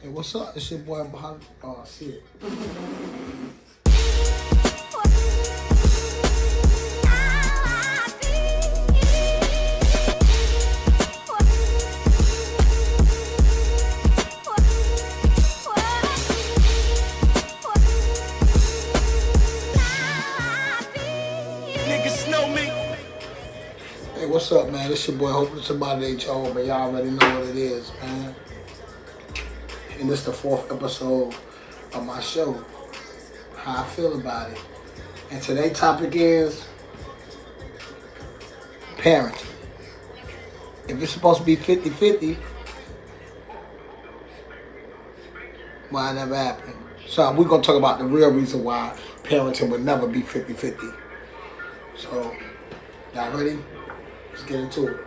Hey, what's up? It's your boy behind. Oh, shit. Niggas know me. Hey, what's up, man? It's your boy. Hope it's somebody ain't y'all, but y'all already know what it is, man. And this the 4th episode of my show. How I feel about it. And today's topic is parenting. If it's supposed to be 50-50, why it never happened? So we're going to talk about the real reason why parenting would never be 50-50. So, y'all ready? Let's get into it.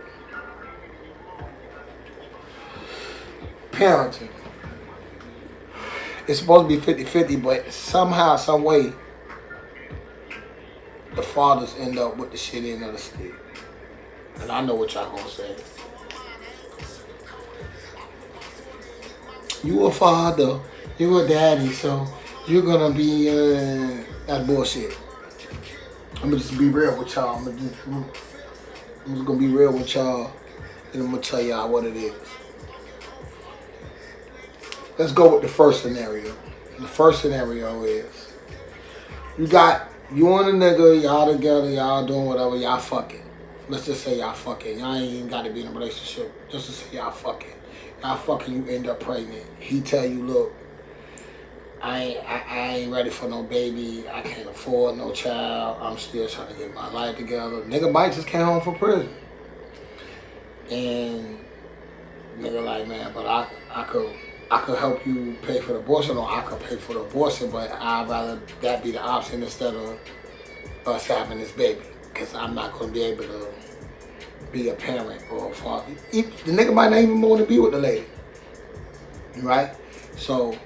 Parenting. It's supposed to be 50-50, but somehow, some way, the fathers end up with the shit end of the stick. And I know what y'all gonna say. You a father, you a daddy, so you're gonna be that bullshit. I'm gonna just be real with y'all. I'm just gonna be real with y'all, and I'm gonna tell y'all what it is. Let's go with the first scenario. The first scenario is you got you and a nigga, y'all together, y'all doing whatever, y'all fucking. Let's just say y'all fucking. Y'all ain't even got to be in a relationship. Just to say y'all fucking. Y'all fucking, you end up pregnant. He tell you, look, I ain't ready for no baby. I can't afford no child. I'm still trying to get my life together. Nigga might just came home from prison. And nigga like, man, but I could help you pay for the abortion, or I could pay for the abortion, but I'd rather that be the option instead of us having this baby, because I'm not going to be able to be a parent or a father. The nigga might not even want to be with the lady, right? So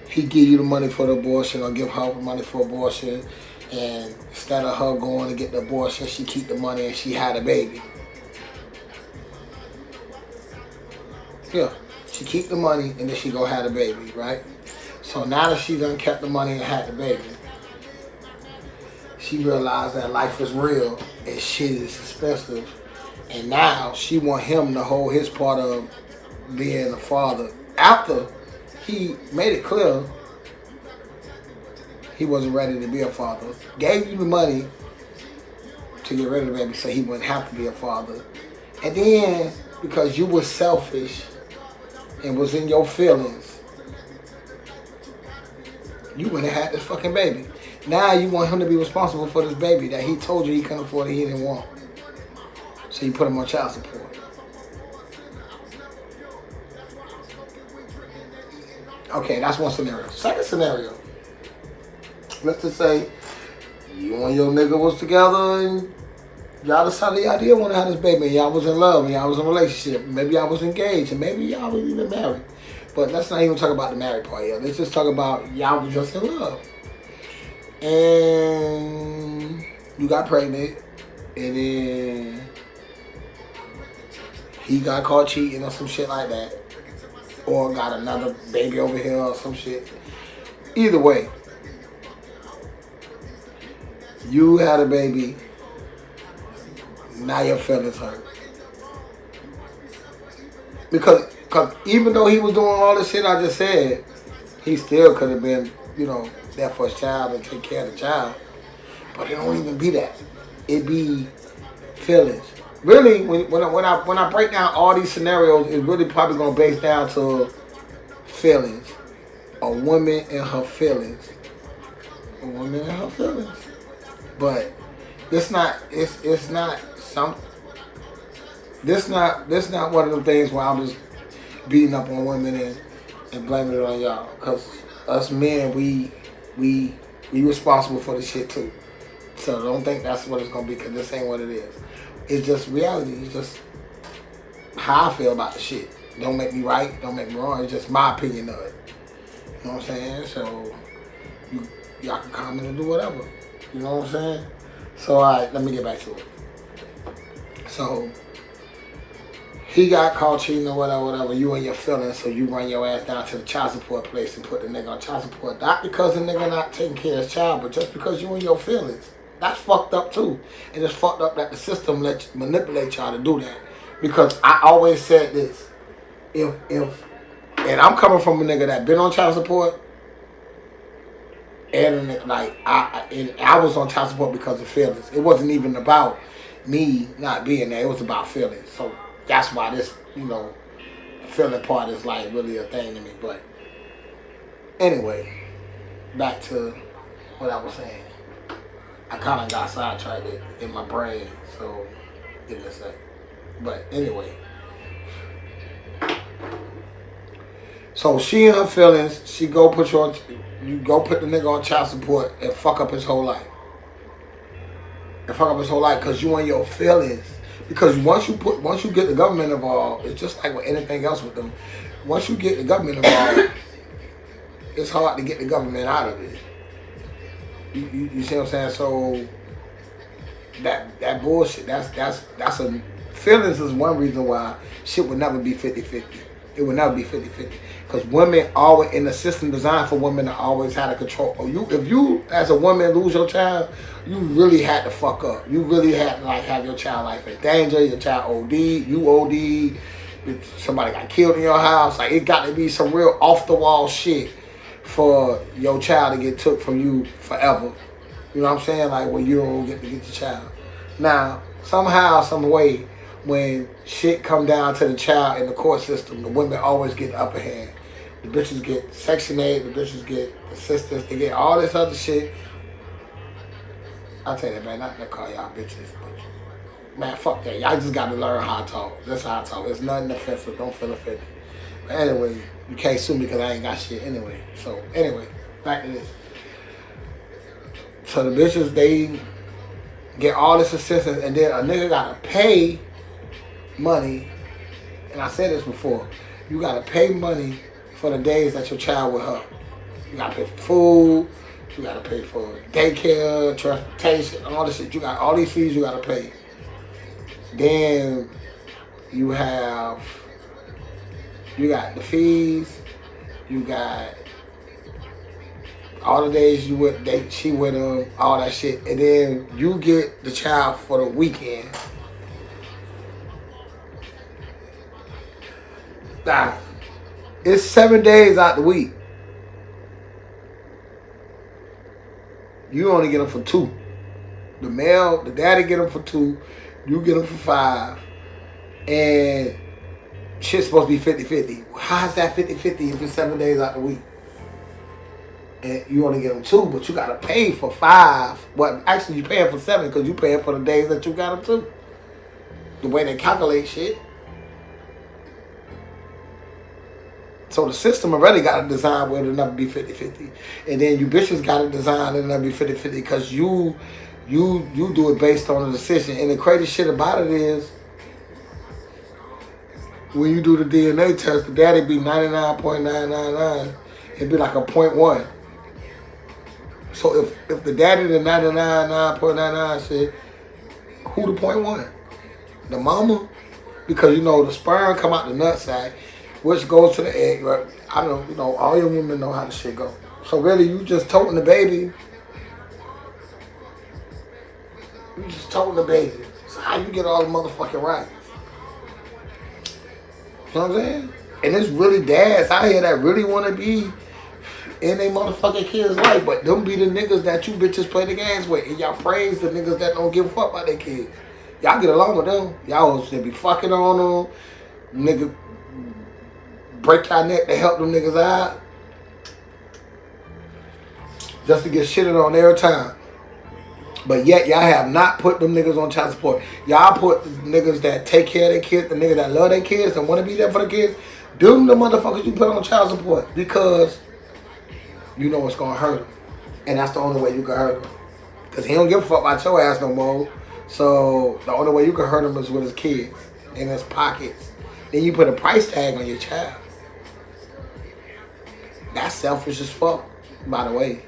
he give you the money for the abortion, or give her the money for abortion, and instead of her going to get the abortion, she keep the money and she had a baby. Yeah. She keep the money and then she go have the baby, right? So now that she done kept the money and had the baby, she realized that life is real and shit is expensive. And now she want him to hold his part of being a father. After he made it clear he wasn't ready to be a father. Gave you the money to get rid of the baby so he wouldn't have to be a father. And then, because you were selfish and was in your feelings, you went and had this fucking baby. Now you want him to be responsible for this baby that he told you he couldn't afford and he didn't want. So you put him on child support. Okay, that's one scenario. Second scenario. Let's just say you and your nigga was together and y'all decided y'all did want to have this baby, and y'all was in love, and y'all was in a relationship. Maybe y'all was engaged, and maybe y'all was even married. But let's not even talk about the married part here. Let's just talk about y'all was just in love. And you got pregnant, and then he got caught cheating or some shit like that. Or got another baby over here or some shit. Either way, you had a baby. Now your feelings hurt. Because even though he was doing all the shit I just said, he still could have been, there for his child and take care of the child. But it don't even be that. It be feelings. Really, when I break down all these scenarios, it's really probably gonna base down to feelings. A woman and her feelings. A woman and her feelings. But it's not one of the things where I'm just beating up on women and blaming it on y'all. Cause us men, we responsible for the shit too. So don't think that's what it's gonna be, cause this ain't what it is. It's just reality. It's just how I feel about the shit. Don't make me right, don't make me wrong. It's just my opinion of it. You know what I'm saying? So y'all can comment and do whatever. You know what I'm saying? So alright, let me get back to it. So he got caught cheating or whatever, you and your feelings, so you run your ass down to the child support place and put the nigga on child support. Not because the nigga not taking care of his child, but just because you and your feelings. That's fucked up too. And it's fucked up that the system manipulate y'all to do that. Because I always said this. And I'm coming from a nigga that been on child support, and like I was on child support because of feelings. It wasn't even about me not being there. It was about feelings. So that's why this, feeling part is like really a thing to me. But anyway, back to what I was saying. I kind of got sidetracked in my brain, so give me a sec. But anyway. So she and her feelings, you go put the nigga on child support and fuck up his whole life. Because you and your feelings. Because once you get the government involved, it's just like with anything else with them. Once you get the government involved, it's hard to get the government out of it. You see what I'm saying? So that bullshit, that's a feelings is one reason why shit would never be 50-50. It would never be 50-50. Because women always, in the system designed for women to always have to control. If you, as a woman, lose your child, you really had to fuck up. You really had to have your child life in danger, your child OD, you OD, somebody got killed in your house. Like, it got to be some real off-the-wall shit for your child to get took from you forever. You know what I'm saying? Like, when you don't get to get your child. Now, somehow, some way, when shit come down to the child in the court system, the women always get the upper hand. The bitches get Section 8, the bitches get assistance, they get all this other shit. I'll tell you that, man, not to call y'all bitches, but man, fuck that. Y'all just gotta learn how to talk. That's how I talk. It's nothing offensive. Don't feel offended. But anyway, you can't sue me because I ain't got shit anyway. So anyway, back to this. So the bitches, they get all this assistance, and then a nigga gotta pay money, and I said this before, you gotta pay money for the days that your child with her. You gotta pay for food, you gotta pay for daycare, transportation, all this shit. You got all these fees you gotta pay. Then you got the fees, you got all the days she with them, all that shit, and then you get the child for the weekend. Nah, it's 7 days out the week. You only get them for 2. The daddy get them for 2. You get them for 5. And shit's supposed to be 50-50. How's that 50-50 if it's 7 days out the week? And you only get them 2, but you gotta pay for 5. Well, actually you paying for 7 because you paying for the days that you got them 2. The way they calculate shit. So the system already got to design where it'll never be 50-50. And then you bitches got to design it'll never be 50-50 because you do it based on a decision. And the crazy shit about it is, when you do the DNA test, the daddy be 99.999. It'd be like a 0.1. So if the daddy the 99.99 shit, who the 0.1? The mama? Because the sperm come out the nutsack, which goes to the egg, right? I don't know, all your women know how the shit go. So really, you just toting the baby. So how you get all the motherfucking rights? You know what I'm saying? And it's really dads out here that really want to be in their motherfucking kids' life, but them be the niggas that you bitches play the games with, and y'all praise the niggas that don't give a fuck about their kids. Y'all get along with them. Y'all should be fucking on them. Nigga, break your neck to help them niggas out. Just to get shitted on every time. But yet y'all have not put them niggas on child support. Y'all put the niggas that take care of their kids, the niggas that love their kids and want to be there for the kids. Them the motherfuckers you put on child support because you know it's going to hurt them. And that's the only way you can hurt them. Because he don't give a fuck about your ass no more. So the only way you can hurt him is with his kids in his pockets. Then you put a price tag on your child. That's selfish as fuck, by the way.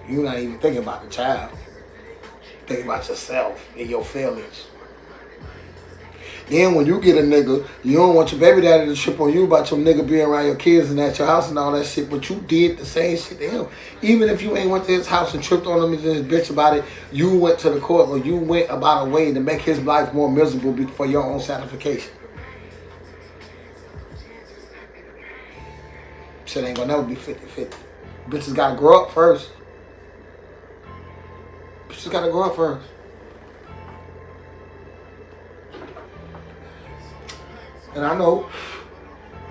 You're not even thinking about the child. Think about yourself and your feelings. Then when you get a nigga, you don't want your baby daddy to trip on you about your nigga being around your kids and at your house and all that shit, but you did the same shit to him. Even if you ain't went to his house and tripped on him and his bitch about it, you went to the court or you went about a way to make his life more miserable for your own satisfaction. Shit ain't gonna never be 50-50. Bitches gotta grow up first. Bitches gotta grow up first. And I know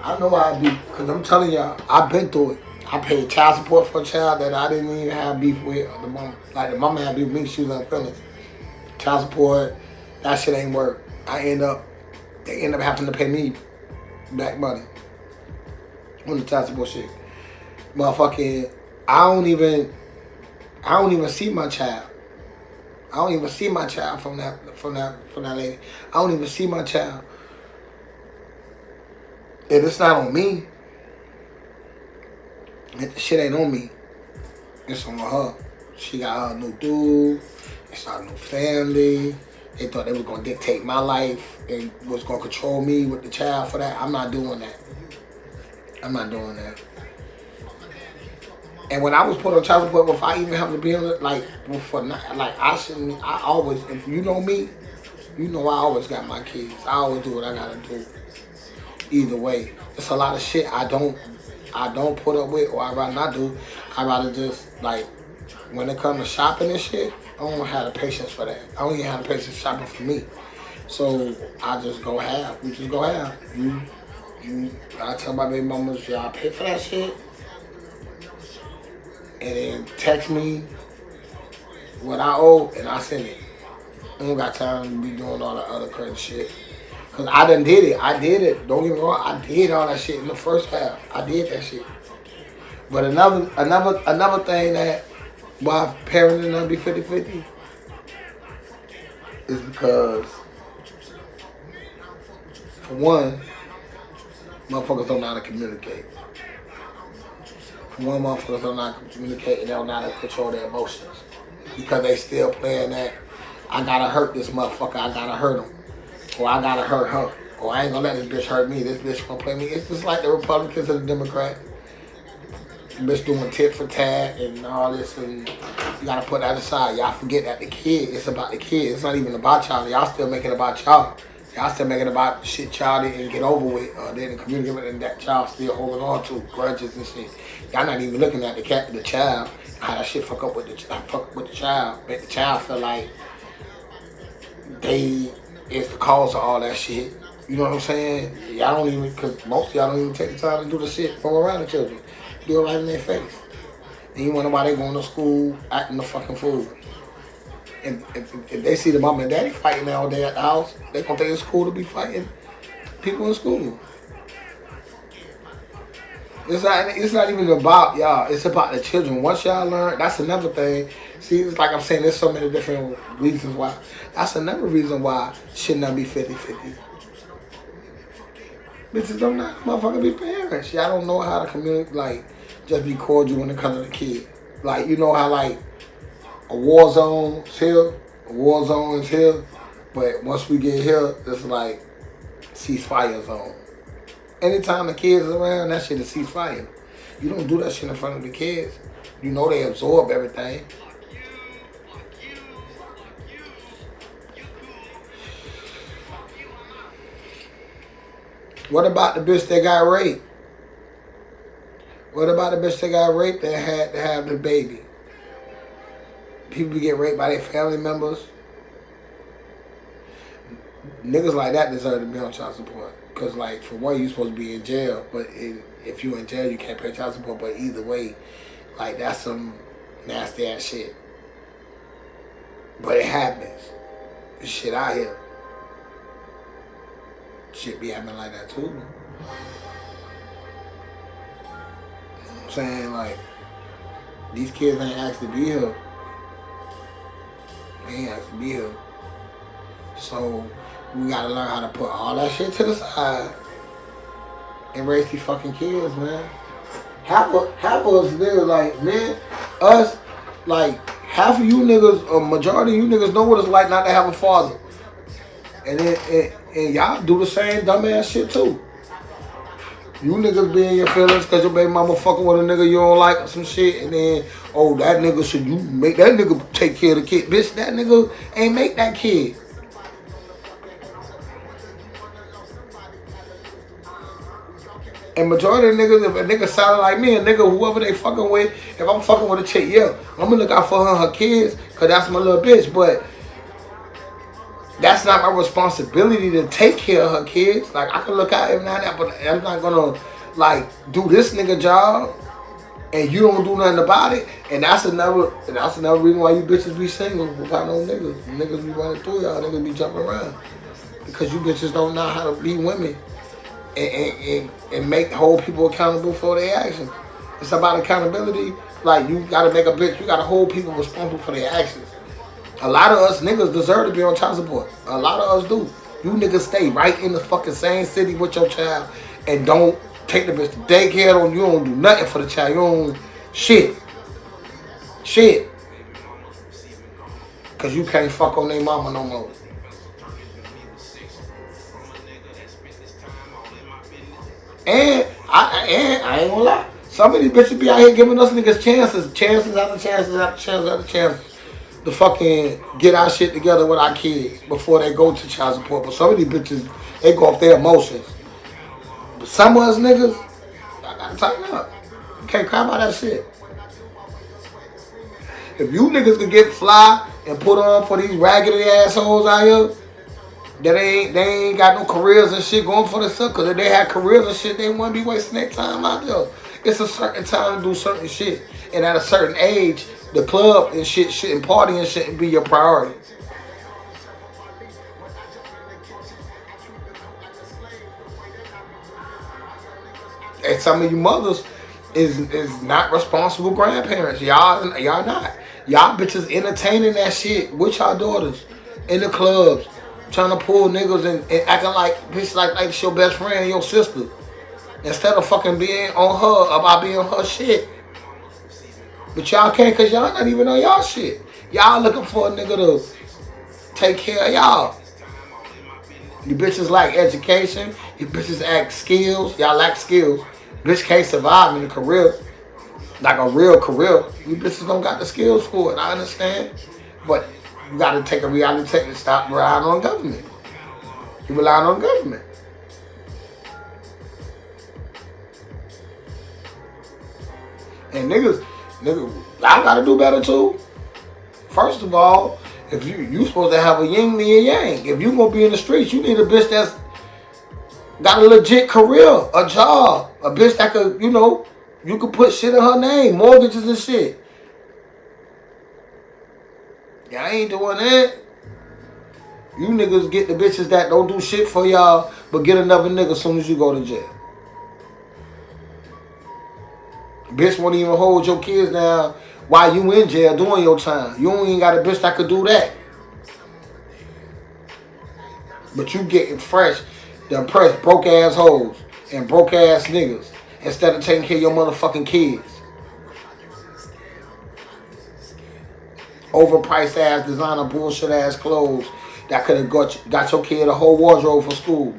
how I be, because I'm telling y'all, I've been through it. I paid child support for a child that I didn't even have beef with. The mom, like the mama had beef with me, she was unfinished. Child support, that shit ain't work. They end up having to pay me back money on the child support shit. Motherfucking, I don't even see my child. I don't even see my child from that lady. I don't even see my child. And it's not on me. The shit ain't on me. It's on her. She got her new dude. It's our new family. They thought they was gonna dictate my life and was gonna control me with the child for that. I'm not doing that. I'm not doing that. And when I was put on child support, before I even have to be on it, I always, if you know me, you know I always got my kids. I always do what I gotta do. Either way, it's a lot of shit I don't put up with, or I rather not do. I rather just, like, when it comes to shopping and shit, I don't have the patience for that. I don't even have the patience shopping for me. So I just go half. We just go half. I tell my baby mamas, y'all pay for that shit, and then text me what I owe, and I send it. I don't got time to be doing all that other crazy shit. Cause I done did it. I did it. Don't get me wrong. I did all that shit in the first half. I did that shit. But another thing that why parenting not be 50-50 is because, for one, motherfuckers don't know how to communicate. For one, motherfuckers don't know how to communicate and they don't know how to control their emotions. Because they still playing that, I gotta hurt this motherfucker, I gotta hurt him. Or I gotta hurt her. Or I ain't gonna let this bitch hurt me. This bitch gonna play me. It's just like the Republicans and the Democrats. The bitch doing tit for tat and all this, and you gotta put that aside. Y'all forget that the kid, it's about the kid. It's not even about y'all. Y'all still making it about y'all. Y'all still making it about shit y'all didn't get over with, or didn't communicate with, and that child still holding on to grudges and shit. Y'all not even looking at the child, how that shit fuck with the child. Make the child feel like they is the cause of all that shit. You know what I'm saying? Y'all don't even, because most of y'all don't even take the time to do the shit from around the children. Do it right in their face. And you wonder why they going to school acting the fucking fool. If they see the mom and daddy fighting all day at the house, they gonna think it's cool to be fighting people in school. It's not even about y'all. It's about the children. Once y'all learn, that's another thing. See, it's like I'm saying, there's so many different reasons why. That's another reason why should not be 50-50. Bitches don't know how to motherfucking be parents. Y'all don't know how to communicate, like, just be cordial when it comes to the kid. Like, you know how, like, a war zone is here, but once we get here, it's like ceasefire zone. Anytime the kids are around, that shit is ceasefire. You don't do that shit in front of the kids. You know they absorb everything. What about the bitch that got raped? What about the bitch that got raped that had to have the baby? People get raped by their family members. Niggas like that deserve to be on child support. Because, like, for one, you're supposed to be in jail. But if you're in jail, you can't pay child support. But either way, like, that's some nasty ass shit. But it happens. There's shit out here. Shit be happening like that, too. You know what I'm saying? Like, these kids ain't asked to be here. They ain't asked to be here. So, we gotta learn how to put all that shit to the side and raise these fucking kids, man. Half of us niggas, like, man, us, like, half of you niggas, a majority of you niggas know what it's like not to have a father. And y'all do the same dumbass shit too. You niggas be in your feelings because your baby mama fucking with a nigga you don't like or some shit, and then, oh, that nigga, should you make that nigga take care of the kid? Bitch, that nigga ain't make that kid. And majority of niggas, if a nigga sounded like me, a nigga, whoever they fucking with, if I'm fucking with a chick, yeah, I'm gonna look out for her and her kids, because that's my little bitch, but that's not my responsibility to take care of her kids. Like, I can look out every now and then, but I'm not gonna, like, do this nigga job, and you don't do nothing about it. And that's another reason why you bitches be single without no niggas. Niggas be running through y'all, niggas be jumping around. Because you bitches don't know how to be women. And make hold people accountable for their actions. It's about accountability. Like, you gotta make a bitch, you gotta hold people responsible for their actions. A lot of us niggas deserve to be on child support. A lot of us do. You niggas stay right in the fucking same city with your child and don't take the bitch to daycare. You don't do nothing for the child. You don't shit. Cause you can't fuck on their mama no more. And I ain't gonna lie. Some of these bitches be out here giving us niggas chances after chances to fucking get our shit together with our kids before they go to child support. But some of these bitches, they go off their emotions. But some of us niggas, I gotta tighten up. You can't cry about that shit. If you niggas could get fly and put on for these raggedy assholes out here, that they ain't got no careers and shit going for themselves, because if they had careers and shit, they wouldn't be wasting their time out there. It's a certain time to do certain shit. And at a certain age, the club and shit and partying shouldn't be your priority. And some of you mothers is not responsible grandparents. Y'all not. Y'all bitches entertaining that shit with y'all daughters in the clubs, trying to pull niggas and acting like bitch like it's your best friend and your sister, instead of fucking being on her about being her shit. But y'all can't, cause y'all not even on y'all shit. Y'all looking for a nigga to take care of y'all. You bitches lack education. You bitches lack skills. Y'all lack skills. Bitch can't survive in a career, like a real career. You bitches don't got the skills for it. I understand, but you got to take a reality check and stop relying on government. You relying on government. And niggas, I gotta do better too. First of all, if you supposed to have a yin me and yang. If you gonna be in the streets, you need a bitch that's got a legit career, a job, a bitch that could, you could put shit in her name, mortgages and shit. Y'all ain't doing that. You niggas get the bitches that don't do shit for y'all, but get another nigga as soon as you go to jail. Bitch won't even hold your kids down while you in jail doing your time. You ain't got a bitch that could do that. But you getting fresh to impress broke ass hoes and broke ass niggas instead of taking care of your motherfucking kids. Overpriced ass designer bullshit ass clothes that could have got your kid a whole wardrobe for school.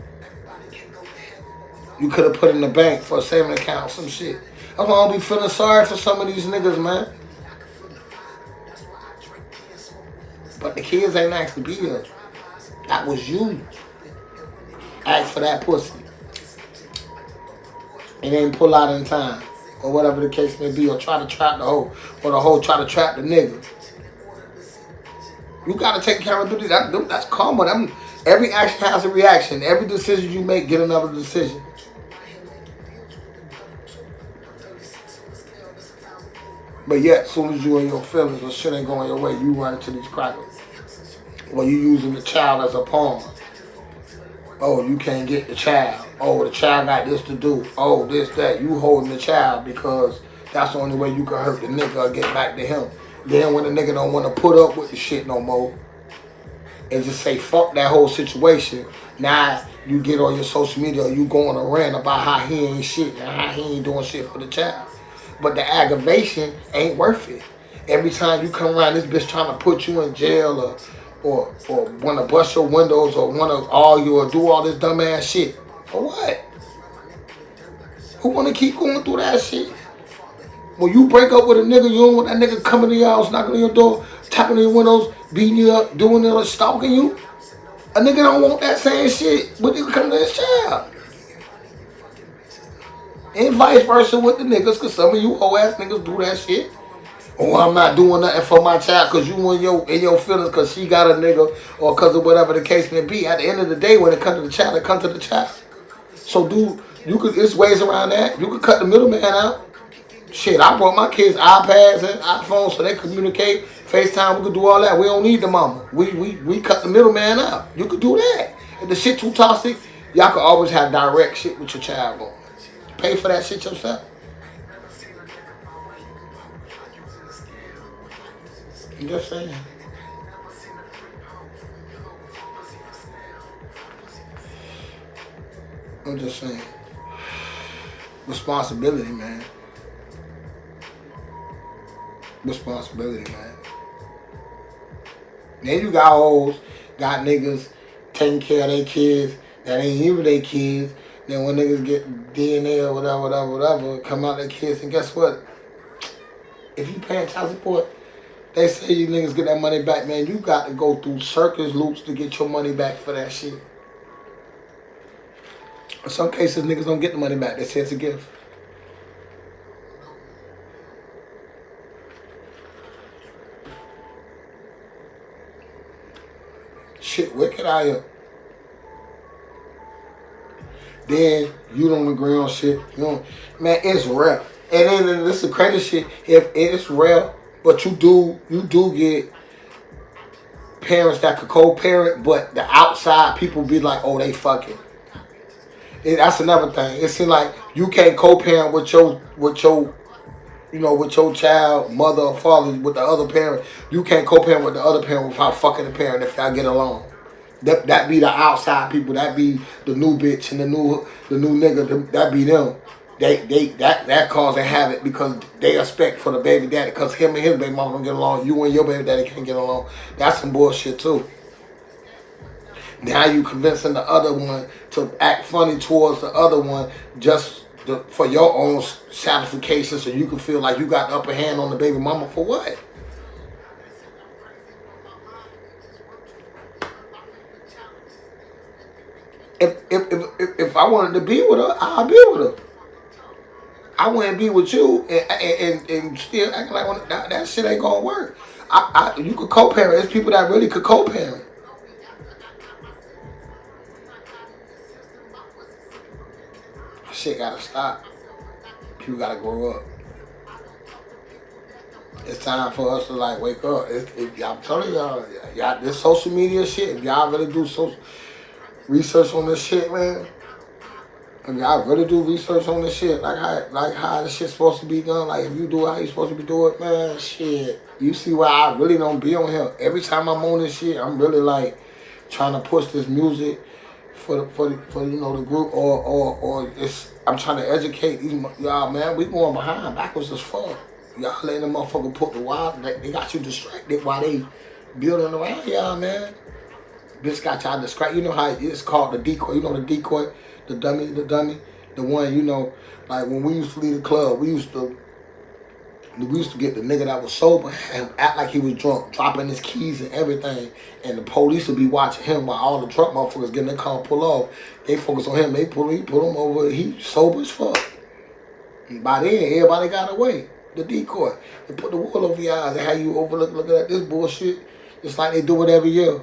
You could have put in the bank for a saving account, some shit. I'm gonna be feeling sorry for some of these niggas, man. But the kids ain't asked to be here. That was you. Ask for that pussy. And then pull out in time. Or whatever the case may be. Or try to trap the hoe. Or the hoe try to trap the nigga. You gotta take accountability. That's karma. Every action has a reaction. Every decision you make, get another decision. But yet, as soon as you in your feelings or shit ain't going your way, you run into these crackers. Or you using the child as a pawn. Oh, you can't get the child. Oh, the child got this to do. Oh, this, that. You holding the child because that's the only way you can hurt the nigga or get back to him. Then when the nigga don't want to put up with the shit no more and just say fuck that whole situation, now you get on your social media or you go on a rant about how he ain't shit and how he ain't doing shit for the child. But the aggravation ain't worth it. Every time you come around, this bitch trying to put you in jail or or want to bust your windows or want to argue or do all this dumbass shit. For what? Who want to keep going through that shit? When you break up with a nigga, you don't want that nigga coming to your house, knocking on your door, tapping on your windows, beating you up, doing it, or stalking you. A nigga don't want that same shit when you come to his child. And vice versa with the niggas, because some of you hoe ass niggas do that shit. Oh, I'm not doing nothing for my child because you in your feelings because she got a nigga or because of whatever the case may be. At the end of the day, when it comes to the child, it comes to the child. So, dude, it's ways around that. You could cut the middleman out. Shit, I brought my kids iPads and iPhones so they communicate. FaceTime, we could do all that. We don't need the mama. We cut the middleman out. You could do that. If the shit too toxic, y'all could always have direct shit with your child going. Pay for that shit yourself. I'm just saying. I'm just saying. Responsibility, man. Responsibility, man. Then you got hoes, got niggas taking care of their kids that ain't even their kids. Then when niggas get DNA or whatever, come out their kids, and guess what? If you paying child support, they say you niggas get that money back, man. You got to go through circus loops to get your money back for that shit. In some cases, niggas don't get the money back. They say it's a gift. Shit wicked out here. Then you don't agree on shit. You don't, man, it's rare. And then this is the crazy shit. If it's rare, but you do get parents that could co-parent, but the outside people be like, oh, they fucking. And that's another thing. It seems like you can't co-parent with your child, mother or father, with the other parent. You can't co-parent with the other parent without fucking the parent if y'all get along. That be the outside people. That be the new bitch and the new nigga. That be them. That causing havoc because they expect for the baby daddy because him and his baby mama don't get along. You and your baby daddy can't get along. That's some bullshit too. Now you convincing the other one to act funny towards the other one just for your own satisfaction so you can feel like you got the upper hand on the baby mama for what? If I wanted to be with her, I'll be with her. I wouldn't be with you and still acting like that shit ain't gonna work. You could co-parent. There's people that really could co-parent. Shit gotta stop. People gotta grow up. It's time for us to like wake up. I'm telling y'all, this social media shit. If y'all really do social research on this shit, man. If y'all really do research on this shit, like how this shit's supposed to be done, like if you do it how you supposed to be doing it, man, shit. You see why I really don't be on here. Every time I'm on this shit, I'm really like trying to push this music for the group or I'm trying to educate these y'all, man. We going behind backwards as fuck. Y'all letting them motherfucker put the wild, they got you distracted while they building around y'all, man. This got y'all distracted. You know how it's called the decoy. You know the decoy, the dummy, the one, like when we used to leave the club, we used to get the nigga that was sober and act like he was drunk, dropping his keys and everything, and the police would be watching him while all the drunk motherfuckers getting their car pull off. They focus on him. They pull him over. He sober as fuck. And by then, everybody got away. The decoy. They put the wool over your eyes and have you looking at this bullshit. It's like they do it every year.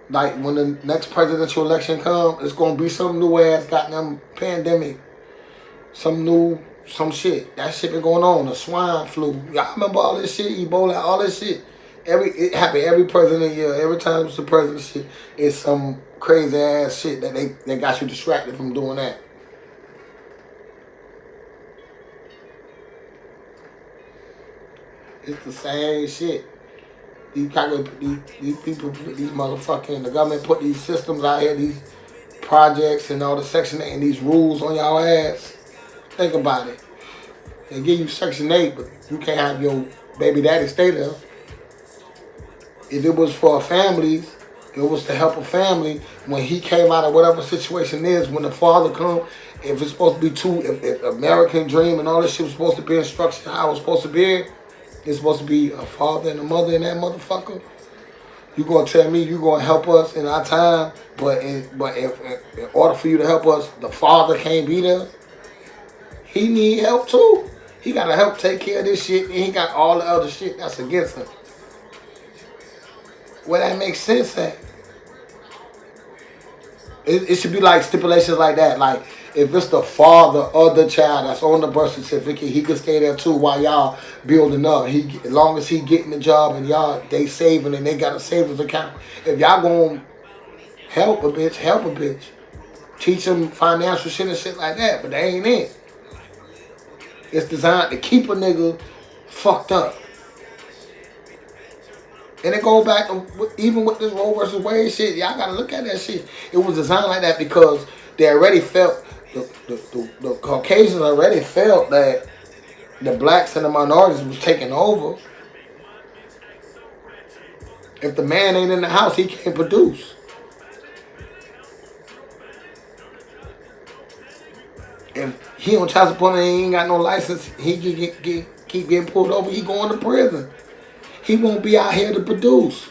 Like when the next presidential election comes, it's gonna be some new ass goddamn pandemic, some shit. That shit been going on. The swine flu. Y'all remember all this shit? Ebola, all this shit. It happened every president year. Every time it's the president shit, it's some crazy ass shit that they got you distracted from doing that. It's the same shit. These people, these motherfucking, the government put these systems out here, these projects and all the Section 8 and these rules on y'all ass. Think about it. They give you Section 8, but you can't have your baby daddy stay there. If it was for families, it was to help a family. When he came out of whatever situation is, when the father come, if it's supposed to be two, if American Dream and all this shit was supposed to be instruction, how it was supposed to be, it's supposed to be a father and a mother in that motherfucker. You gonna tell me you gonna help us in our time, but in order for you to help us, the father can't be there. He need help too. He gotta help take care of this shit, and he got all the other shit that's against him. Where that makes sense at? It should be like stipulations like that. Like, if it's the father of the child that's on the birth certificate, he could stay there too while y'all building up. As long as he getting the job and y'all, they saving and they got a savings account. If y'all gonna help a bitch, help a bitch. Teach them financial shit and shit like that, but that ain't it. It's designed to keep a nigga fucked up. And it go back to, even with this Roe versus Wade shit, y'all gotta look at that shit. It was designed like that because they already felt, the Caucasians already felt that the blacks and the minorities was taking over. If the man ain't in the house, he can't produce. If he on child support and he ain't got no license, he can keep getting pulled over, he going to prison. He won't be out here to produce.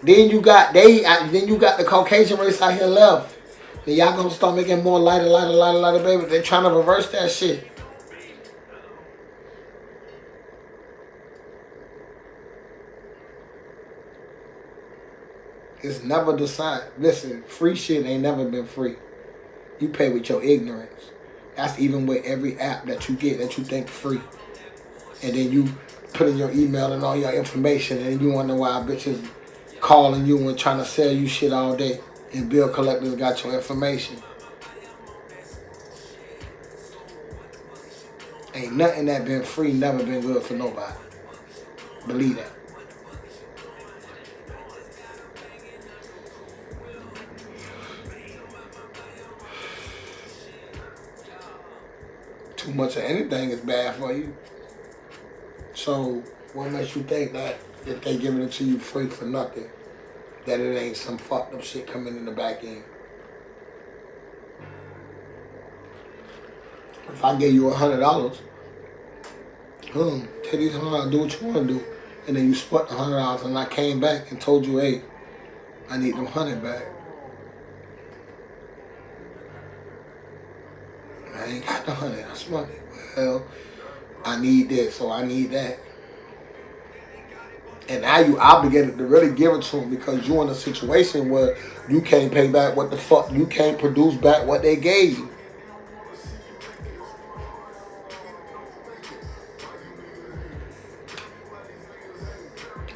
Then you got the Caucasian race out here left. Then y'all gonna start making more lighter, baby. They trying to reverse that shit. It's never decided. Listen, free shit ain't never been free. You pay with your ignorance. That's even with every app that you get that you think free. And then you put in your email and all your information, and you wonder why bitches calling you and trying to sell you shit all day, and bill collectors got your information. Ain't nothing that been free never been good for nobody. Believe that. Too much of anything is bad for you. So what makes you think that if they giving it to you free for nothing, that it ain't some fucked up shit coming in the back end? If I gave you $100, take these $100, do what you want to do, and then you split the $100, and I came back and told you, hey, I need them 100 back. I ain't got the 100. I spent it. Well, I need this, so I need that. And now you obligated to really give it to them because you're in a situation where you can't pay back what the fuck, you can't produce back what they gave you.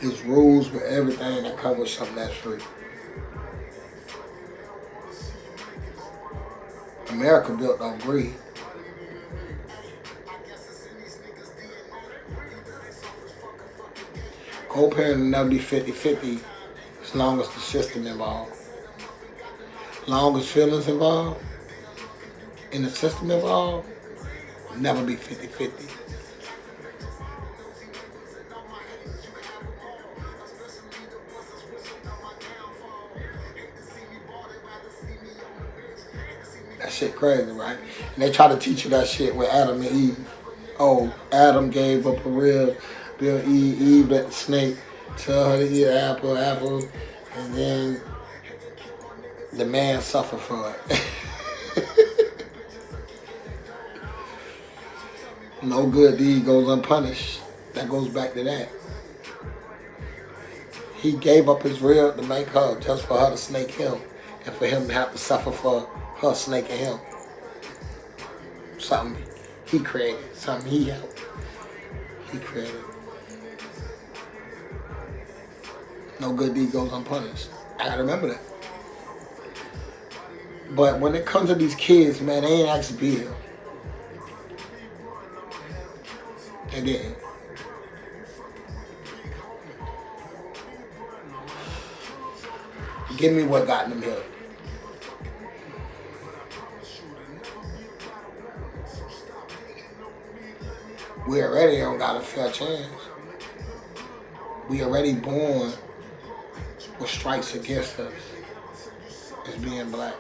There's rules with everything that comes with something that's free. America built on greed. Co-parenting will never be 50-50 as long as the system involved. As long as feelings involved and the system involved, never be 50-50. That shit crazy, right? And they try to teach you that shit with Adam and Eve. Oh, Adam gave up a rib, Bill Eve let the snake tell her to eat an apple, and then the man suffered for it. No good deed goes unpunished. That goes back to that. He gave up his rib to make her, just for her to snake him, and for him to have to suffer for her snaking him. Something he created, something he helped. He created. No good deed goes unpunished. I gotta remember that. But when it comes to these kids, man, they ain't asked to be here. They didn't. Give me what got them here. We already don't got a fair chance. We already born what strikes against us is being black.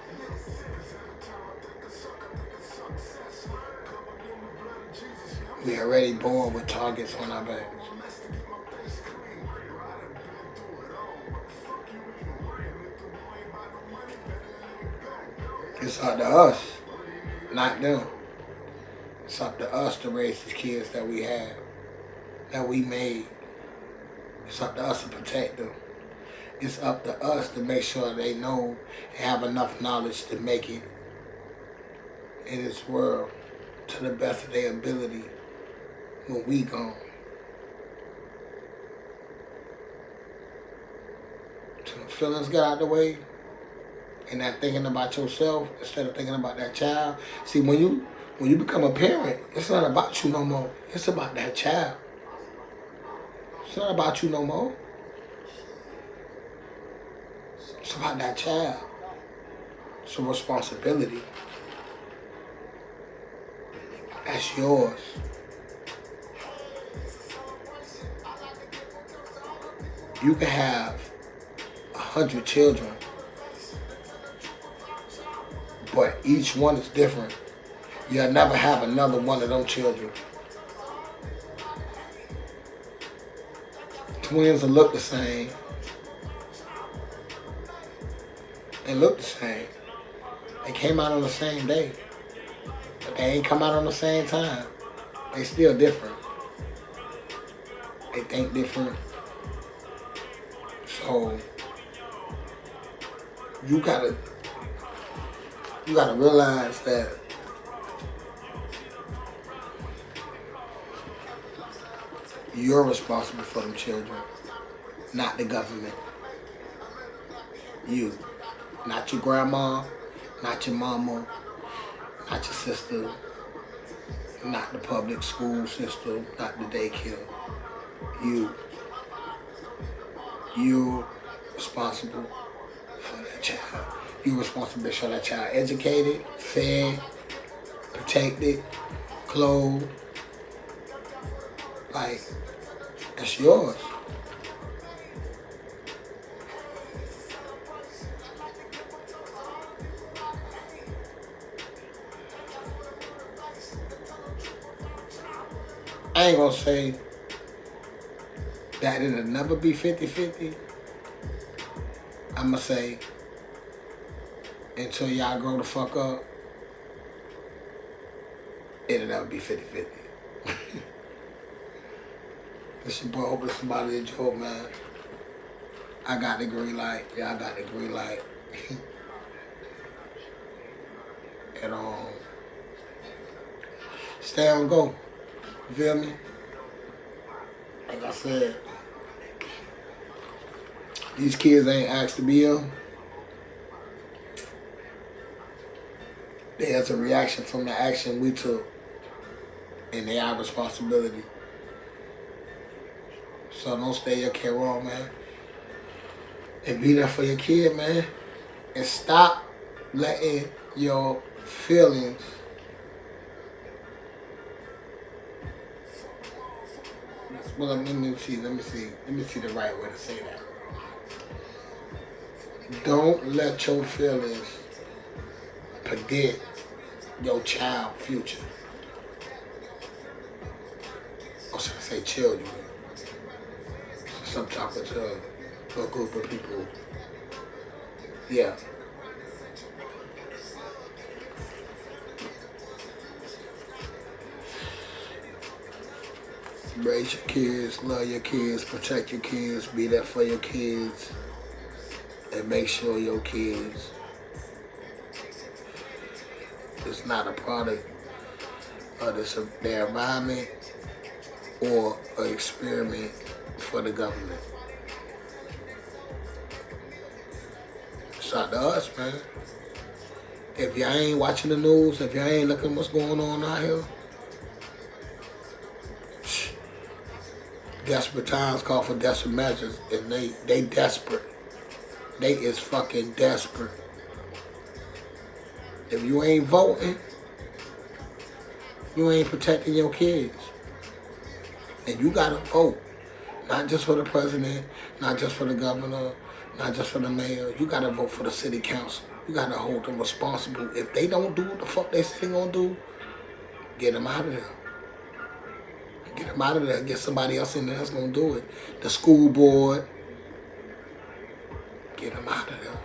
We already born with targets on our backs. It's up to us, not them. It's up to us to raise the kids that we have, that we made. It's up to us to protect them. It's up to us to make sure they know and have enough knowledge to make it in this world to the best of their ability when we gone. So the feelings get out the way and that thinking about yourself instead of thinking about that child. See, when you become a parent, it's not about you no more. It's about that child. It's not about you no more. It's about that child. It's a responsibility. That's yours. You can have 100 children, but each one is different. You'll never have another one of them children. Twins will look the same. They look the same. They came out on the same day, but they ain't come out on the same time. They still different. They think different. So you gotta realize that you're responsible for them children, not the government. You. Not your grandma, not your mama, not your sister, not the public school system, not the daycare. You. You're responsible for that child. You're responsible to make sure that child educated, fed, protected, clothed. Like, that's yours. I ain't gonna say that it'll never be 50-50. I'ma say until y'all grow the fuck up, it'll never be 50-50. This your boy, hope somebody enjoyed, man. I got the green light. Y'all got the green light. And stay on go. You feel me? Like I said, these kids ain't asked to be here. There's a reaction from the action we took, and they our responsibility. So don't stay your kid wrong, man. And be there for your kid, man. And stop letting your feelings well, let me see the right way to say that. Don't let your feelings predict your child's future. Or should I say children? So I'm talking to a group of people. Yeah. Raise your kids, love your kids, protect your kids, be there for your kids, and make sure your kids is not a product of their environment or an experiment for the government. It's up to us, man. If y'all ain't watching the news, if y'all ain't looking what's going on out here, desperate times call for desperate measures, and they desperate. They is fucking desperate. If you ain't voting, you ain't protecting your kids. And you gotta vote. Not just for the president, not just for the governor, not just for the mayor. You gotta vote for the city council. You gotta hold them responsible. If they don't do what the fuck they say they gonna do, get them out of there. Get them out of there. Get somebody else in there that's gonna do it. The school board, get them out of there.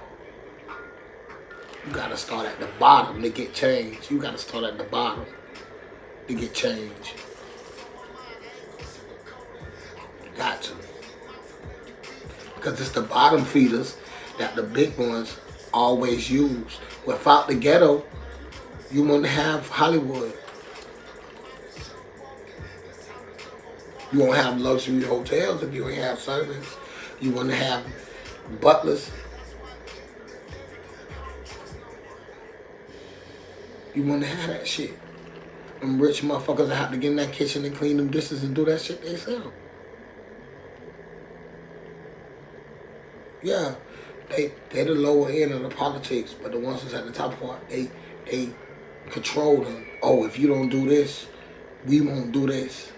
You gotta start at the bottom to get change. You gotta start at the bottom to get change. Got to. Because it's the bottom feeders that the big ones always use. Without the ghetto, you wouldn't have Hollywood. You won't have luxury hotels if you ain't have servants. You wouldn't have butlers. You wouldn't have that shit. Them rich motherfuckers that have to get in that kitchen and clean them dishes and do that shit themselves. Yeah, they're the lower end of the politics, but the ones that's at the top part, they control them. Oh, if you don't do this, we won't do this.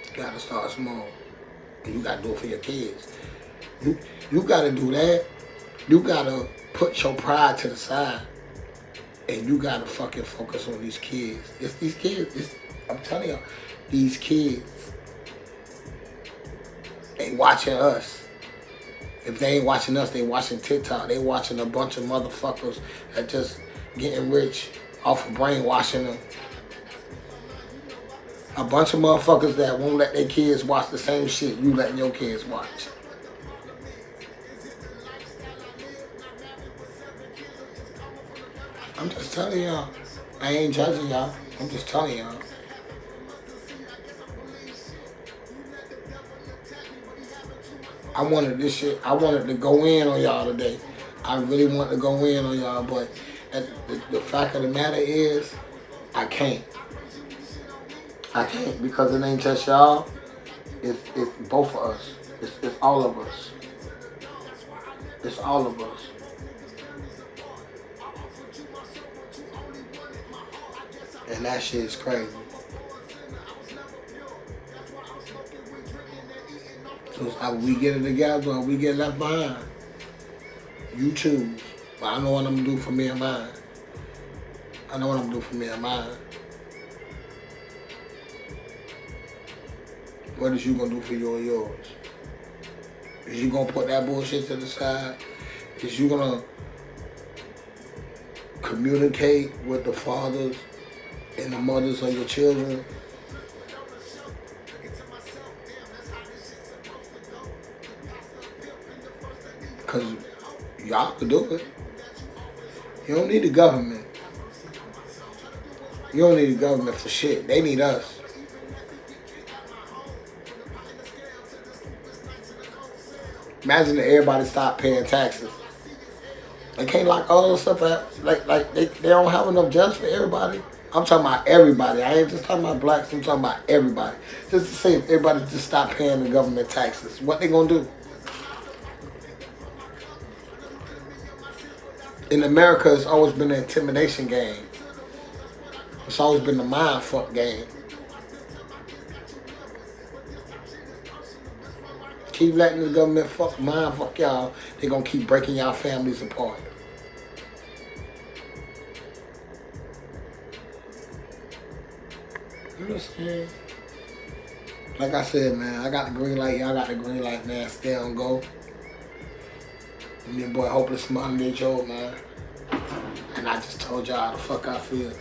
You gotta start small. And you gotta do it for your kids. You gotta do that. You gotta put your pride to the side. And you gotta fucking focus on these kids. It's these kids. I'm telling you, these kids. They watching us. If they ain't watching us, they watching TikTok. They watching a bunch of motherfuckers that just getting rich off of brainwashing them. A bunch of motherfuckers that won't let their kids watch the same shit you letting your kids watch. I'm just telling y'all. I ain't judging y'all. I'm just telling y'all. I wanted this shit. I wanted to go in on y'all today. I really want to go in on y'all, but the fact of the matter is, I can't. I can't because it ain't just y'all. It's both of us. It's all of us. It's all of us. And that shit is crazy. So it's like we get it together or we get left behind. You choose. But I know what I'm going to do for me and mine. I know what I'm going to do for me and mine. What is you going to do for you and yours? Is you going to put that bullshit to the side? Is you going to communicate with the fathers and the mothers of your children? Because y'all could do it. You don't need the government. You don't need the government for shit. They need us. Imagine if everybody stopped paying taxes. They can't lock all this stuff out. Like they don't have enough judges for everybody. I'm talking about everybody. I ain't just talking about blacks. I'm talking about everybody. Just to say if everybody just stop paying the government taxes, what they gonna do? In America, it's always been an intimidation game. It's always been the mind fuck game. Keep letting the government mind fuck y'all, they're gonna keep breaking y'all families apart. You know what I'm saying? Like I said, man, I got the green light, y'all got the green light, man. Stay on go. And your boy Hopeless Monday Joe, man. And I just told y'all how the fuck I feel.